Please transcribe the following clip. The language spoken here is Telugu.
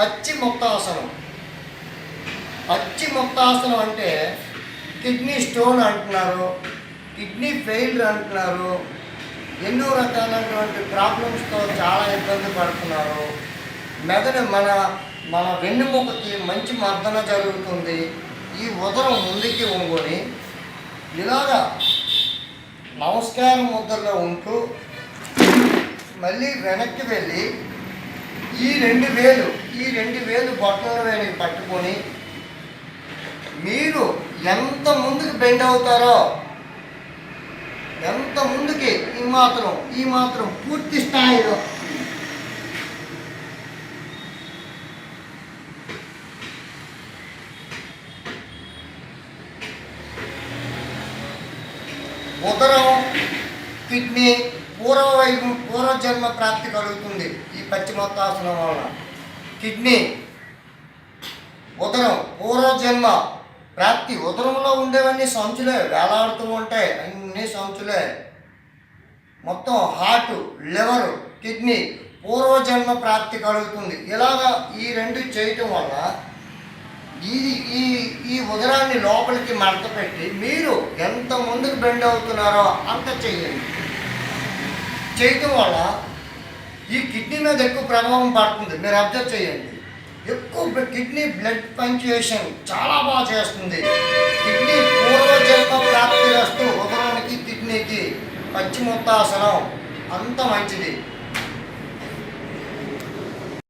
పచ్చి ముక్తాసనం. పచ్చి ముక్తాసనం అంటే కిడ్నీ స్టోన్ అంటున్నారు, కిడ్నీ ఫెయిల్యూర్ అంటున్నారు, ఎన్నో రకాలైనటువంటి ప్రాబ్లమ్స్తో చాలా ఇబ్బంది పడుతున్నారు. మెదడు మన వెన్నుముకకి మంచి మర్దన జరుగుతుంది. ఈ ఉదరం ముందుకి వంగుని ఇలాగా నమస్కారం ముద్రలో ఉంటూ మళ్ళీ వెనక్కి వెళ్ళి ఈ రెండు వేలు బొట్టల వేలికి పట్టుకొని మీరు ఎంత ముందుకు బెండ్ అవుతారో, ఎంత ముందుకి ఈ మాత్రం పూర్తి స్థాయిలో ఉదరం కిడ్నీ పూర్వజన్మ ప్రాప్తి కలుగుతుంది. ఈ పశ్చిమోత్తాసనం వలన కిడ్నీ ఉదరం పూర్వజన్మ ప్రాప్తి. ఉదరంలో ఉండేవన్నీ సంచులే వేలాడుతూ ఉంటాయి, అన్ని సంచులే. మొత్తం హార్ట్, లివరు, కిడ్నీ పూర్వజన్మ ప్రాప్తి కలుగుతుంది. ఇలాగా ఈ రెండు చేయటం వల్ల ఈ ఉదరాన్ని లోపలికి మడత పెట్టి మీరు ఎంత ముందుకు బెండ్ అవుతున్నారో అంత చేయండి. చేయటం వల్ల ఈ కిడ్నీ మీద ఎక్కువ ప్రభావం పడుతుంది. మీరు అబ్జర్వ్ చేయండి, ఎక్కువ కిడ్నీ బ్లడ్ పంక్చుయేషన్ చాలా బాగా చేస్తుంది. కిడ్నీ పూర్వజన్మ ప్రాప్తి వస్తూ ఉదరానికి కిడ్నీకి పశ్చిమోత్తాసనం అంత మంచిది.